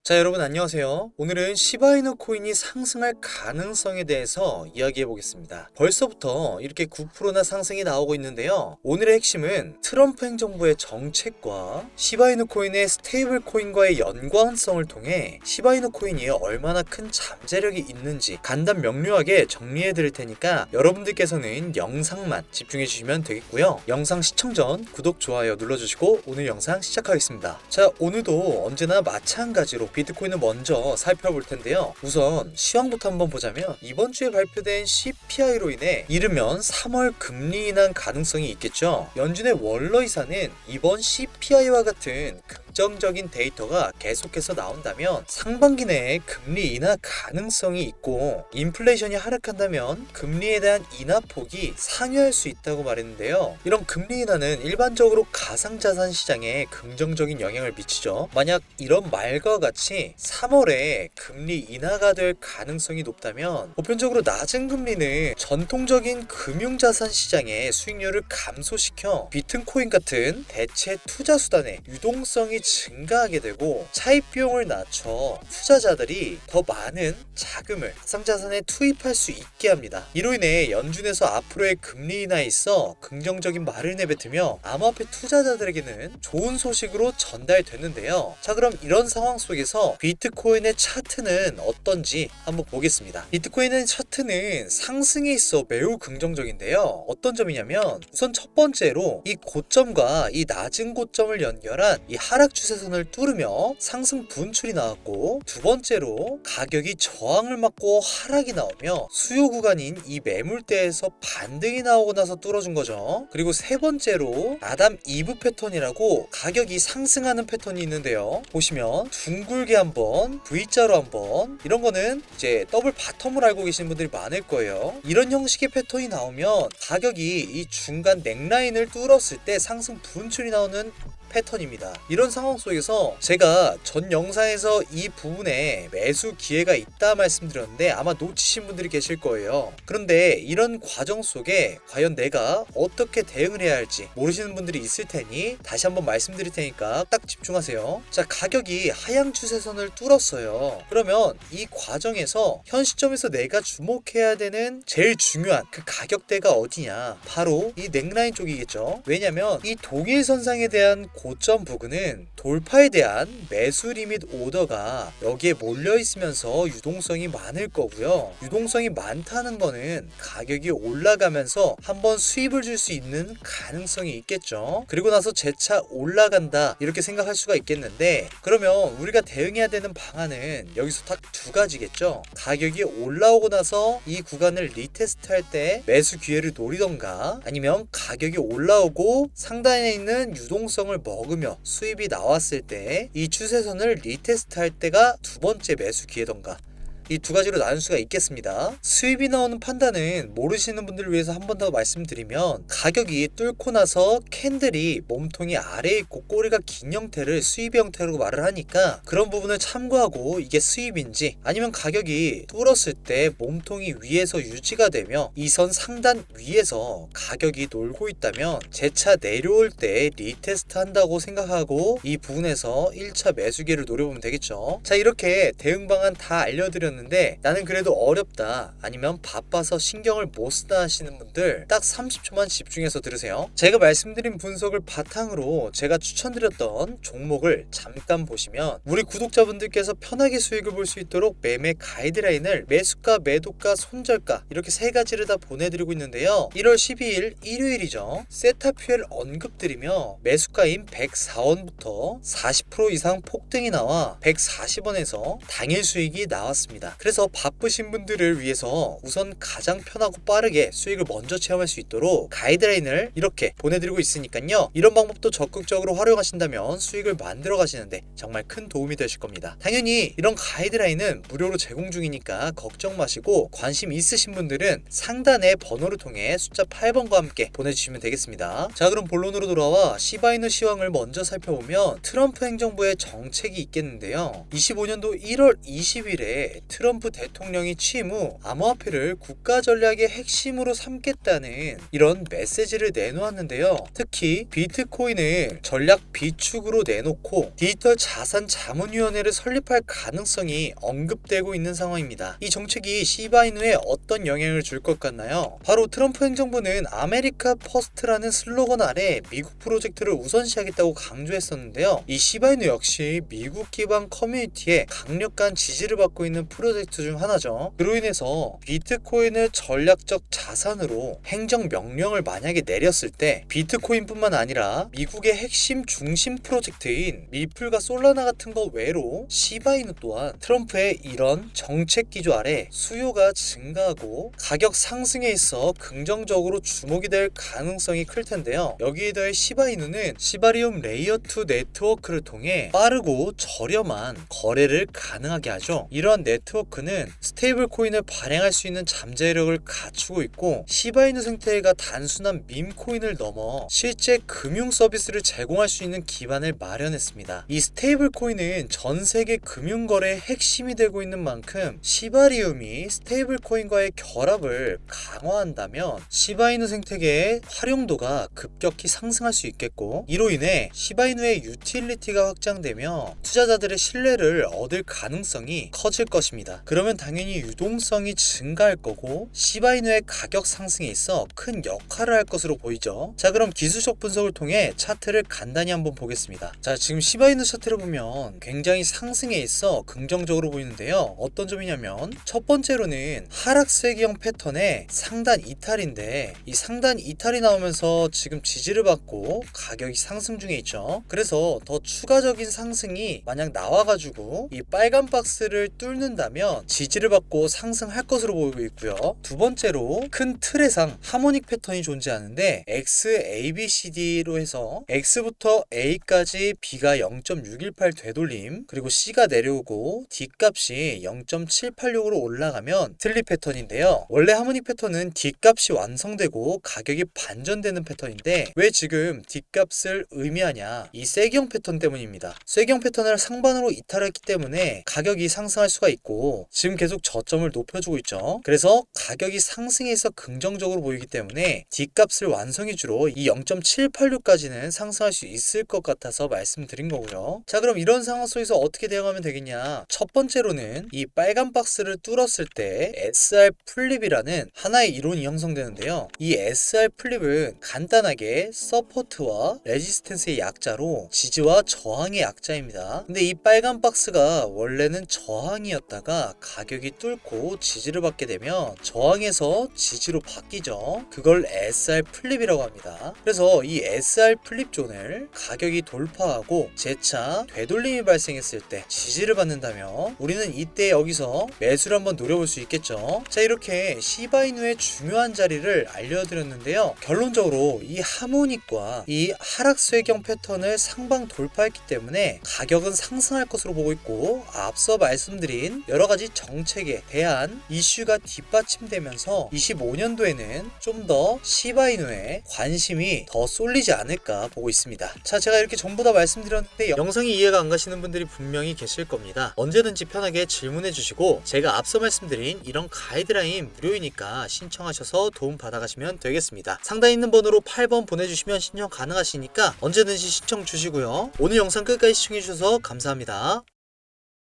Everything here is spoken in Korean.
자, 여러분 안녕하세요. 오늘은 시바이누 코인이 상승할 가능성에 대해서 이야기해 보겠습니다. 벌써부터 이렇게 9%나 상승이 나오고 있는데요. 오늘의 핵심은 트럼프 행정부의 정책과 시바이누 코인의 스테이블 코인과의 연관성을 통해 시바이누 코인이 얼마나 큰 잠재력이 있는지 간단 명료하게 정리해 드릴 테니까 여러분들께서는 영상만 집중해 주시면 되겠고요. 영상 시청 전 구독, 좋아요 눌러주시고 오늘 영상 시작하겠습니다. 자, 오늘도 언제나 마찬가지로 비트코인을 먼저 살펴볼 텐데요. 우선 시황부터 한번 보자면 이번 주에 발표된 CPI로 인해 이르면 3월 금리 인하 가능성이 있겠죠. 연준의 월러이사는 이번 CPI와 같은 긍정적인 데이터가 계속해서 나온다면 상반기 내에 금리 인하 가능성이 있고 인플레이션이 하락한다면 금리에 대한 인하 폭이 상회할 수 있다고 말했는데요. 이런 금리 인하는 일반적으로 가상자산 시장에 긍정적인 영향을 미치죠. 만약 이런 말과 같이 3월에 금리 인하가 될 가능성이 높다면 보편적으로 낮은 금리는 전통적인 금융자산 시장의 수익률을 감소시켜 비트코인 같은 대체 투자 수단의 유동성이 증가하게 되고 차입 비용을 낮춰 투자자들이 더 많은 자금을 가상자산에 투입할 수 있게 합니다. 이로 인해 연준에서 앞으로의 금리 인하에 있어 긍정적인 말을 내뱉으며 암호화폐 투자자들에게는 좋은 소식으로 전달됐는데요. 자, 그럼 이런 상황 속에서 비트코인의 차트는 어떤지 한번 보겠습니다. 비트코인의 차트는 상승에 있어 매우 긍정적인데요. 어떤 점이냐면 우선 첫 번째로 이 고점과 이 낮은 고점을 연결한 이 하락 추세선을 뚫으며 상승 분출이 나왔고, 두 번째로 가격이 저항을 맞고 하락이 나오며 수요 구간인 이 매물대에서 반등이 나오고 나서 뚫어준 거죠. 그리고 세 번째로 아담 이브 패턴이라고 가격이 상승하는 패턴이 있는데요. 보시면 둥글게 한번 V자로 한번, 이런 거는 이제 더블 바텀을 알고 계시는 분들이 많을 거예요. 이런 형식의 패턴이 나오면 가격이 이 중간 넥라인을 뚫었을 때 상승 분출이 나오는 패턴입니다. 이런 상황 속에서 제가 전 영상에서 이 부분에 매수 기회가 있다 말씀드렸는데 아마 놓치신 분들이 계실 거예요. 그런데 이런 과정 속에 과연 내가 어떻게 대응을 해야 할지 모르시는 분들이 있을 테니 다시 한번 말씀드릴 테니까 딱 집중하세요. 자, 가격이 하향 추세선을 뚫었어요. 그러면 이 과정에서 현 시점에서 내가 주목해야 되는 제일 중요한 그 가격대가 어디냐, 바로 이 넥라인 쪽이겠죠. 왜냐면 이 동일선상에 대한 고점 부근은 돌파에 대한 매수 리밋 오더가 여기에 몰려 있으면서 유동성이 많을 거고요. 유동성이 많다는 거는 가격이 올라가면서 한번 수입을 줄 수 있는 가능성이 있겠죠. 그리고 나서 재차 올라간다 이렇게 생각할 수가 있겠는데, 그러면 우리가 대응해야 되는 방안은 여기서 딱 두 가지겠죠. 가격이 올라오고 나서 이 구간을 리테스트 할 때 매수 기회를 노리던가, 아니면 가격이 올라오고 상단에 있는 유동성을 먹으며 수입이 나왔을 때 이 추세선을 리테스트 할 때가 두 번째 매수 기회던가, 이 두 가지로 나눌 수가 있겠습니다. 수입이 나오는 판단은 모르시는 분들을 위해서 한 번 더 말씀드리면, 가격이 뚫고 나서 캔들이 몸통이 아래에 있고 꼬리가 긴 형태를 수입 형태로 말을 하니까 그런 부분을 참고하고 이게 수입인지, 아니면 가격이 뚫었을 때 몸통이 위에서 유지가 되며 이 선 상단 위에서 가격이 놀고 있다면 재차 내려올 때 리테스트 한다고 생각하고 이 부분에서 1차 매수기를 노려보면 되겠죠. 자, 이렇게 대응 방안 다 알려드렸는데 나는 그래도 어렵다, 아니면 바빠서 신경을 못 쓰다 하시는 분들 딱 30초만 집중해서 들으세요. 제가 말씀드린 분석을 바탕으로 제가 추천드렸던 종목을 잠깐 보시면 우리 구독자분들께서 편하게 수익을 볼 수 있도록 매매 가이드라인을 매수가, 매도가, 손절가 이렇게 세 가지를 다 보내드리고 있는데요. 1월 12일 일요일이죠. 세타퓨엘 언급드리며 매수가인 104원부터 40% 이상 폭등이 나와 140원에서 당일 수익이 나왔습니다. 그래서 바쁘신 분들을 위해서 우선 가장 편하고 빠르게 수익을 먼저 체험할 수 있도록 가이드라인을 이렇게 보내드리고 있으니까요. 이런 방법도 적극적으로 활용하신다면 수익을 만들어 가시는데 정말 큰 도움이 되실 겁니다. 당연히 이런 가이드라인은 무료로 제공 중이니까 걱정 마시고, 관심 있으신 분들은 상단의 번호를 통해 숫자 8번과 함께 보내주시면 되겠습니다. 자, 그럼 본론으로 돌아와 시바이누 시황을 먼저 살펴보면 트럼프 행정부의 정책이 있겠는데요. 25년도 1월 20일에 트럼프 대통령이 취임 후 암호화폐를 국가 전략의 핵심으로 삼겠다는 이런 메시지를 내놓았는데요. 특히 비트코인을 전략 비축으로 내놓고 디지털 자산 자문위원회를 설립할 가능성이 언급되고 있는 상황입니다. 이 정책이 시바이누에 어떤 영향을 줄 것 같나요? 바로 트럼프 행정부는 아메리카 퍼스트라는 슬로건 아래 미국 프로젝트를 우선시하겠다고 강조했었는데요. 이 시바이누 역시 미국 기반 커뮤니티에 강력한 지지를 받고 있는 프로젝트 중 하나죠. 그로 인해서 비트코인을 전략적 자산으로 행정명령을 만약에 내렸을 때 비트코인뿐만 아니라 미국의 핵심 중심 프로젝트인 미플과 솔라나 같은 거 외로 시바이누 또한 트럼프의 이런 정책 기조 아래 수요가 증가하고 가격 상승에 있어 긍정적으로 주목이 될 가능성이 클 텐데요. 여기에 더해 시바이누는 시바리움 레이어2 네트워크를 통해 빠르고 저렴한 거래를 가능하게 하죠. 이러한 네트워크는 스테이블 코인을 발행할 수 있는 잠재력을 갖추고 있고 시바이누 생태계가 단순한 밈 코인을 넘어 실제 금융 서비스를 제공할 수 있는 기반을 마련했습니다. 이 스테이블 코인은 전 세계 금융 거래의 핵심이 되고 있는 만큼 시바리움이 스테이블 코인과의 결합을 강화한다면 시바이누 생태계의 활용도가 급격히 상승할 수 있겠고, 이로 인해 시바이누의 유틸리티가 확장되며 투자자들의 신뢰를 얻을 가능성이 커질 것입니다. 그러면 당연히 유동성이 증가할 거고 시바이누의 가격 상승에 있어 큰 역할을 할 것으로 보이죠. 자, 그럼 기술적 분석을 통해 차트를 간단히 한번 보겠습니다. 자, 지금 시바이누 차트를 보면 굉장히 상승에 있어 긍정적으로 보이는데요. 어떤 점이냐면 첫 번째로는 하락세기형 패턴의 상단 이탈인데, 이 상단 이탈이 나오면서 지금 지지를 받고 가격이 상승 중에 있죠. 그래서 더 추가적인 상승이 만약 나와가지고 이 빨간 박스를 뚫는다면 지지를 받고 상승할 것으로 보이고 있고요. 두 번째로 큰 틀에상 하모닉 패턴이 존재하는데 X, A, B, C, D로 해서 X부터 A까지 B가 0.618 되돌림, 그리고 C가 내려오고 D 값이 0.786으로 올라가면 틀리 패턴인데요. 원래 하모닉 패턴은 D 값이 완성되고 가격이 반전되는 패턴인데 왜 지금 D 값을 의미하냐, 이 쐐기형 패턴 때문입니다. 쐐기형 패턴을 상반으로 이탈했기 때문에 가격이 상승할 수가 있고 지금 계속 저점을 높여주고 있죠. 그래서 가격이 상승해 있어 긍정적으로 보이기 때문에 D 값을 완성해주로 이 0.786까지는 상승할 수 있을 것 같아서 말씀드린 거고요. 자, 그럼 이런 상황 속에서 어떻게 대응하면 되겠냐. 첫 번째로는 이 빨간 박스를 뚫었을 때 SR 플립이라는 하나의 이론이 형성되는데요. 이 SR 플립은 간단하게 서포트와 레지스턴스의 약자로 지지와 저항의 약자입니다. 근데 이 빨간 박스가 원래는 저항이었다가 가격이 뚫고 지지를 받게 되면 저항에서 지지로 바뀌죠. 그걸 SR 플립이라고 합니다. 그래서 이 SR 플립 존을 가격이 돌파하고 재차 되돌림이 발생했을 때 지지를 받는다면 우리는 이때 여기서 매수를 한번 노려볼 수 있겠죠. 자, 이렇게 시바이누의 중요한 자리를 알려드렸는데요. 결론적으로 이 하모닉과 이 하락쇠경 패턴을 상방 돌파했기 때문에 가격은 상승할 것으로 보고 있고, 앞서 말씀드린 여러가지 정책에 대한 이슈가 뒷받침되면서 25년도에는 좀 더 시바이누에 관심이 더 쏠리지 않을까 보고 있습니다. 자, 제가 이렇게 전부 다 말씀드렸는데 영상이 이해가 안 가시는 분들이 분명히 계실 겁니다. 언제든지 편하게 질문해 주시고 제가 앞서 말씀드린 이런 가이드라인 무료이니까 신청하셔서 도움 받아가시면 되겠습니다. 상단에 있는 번호로 8번 보내주시면 신청 가능하시니까 언제든지 신청 주시고요. 오늘 영상 끝까지 시청해 주셔서 감사합니다.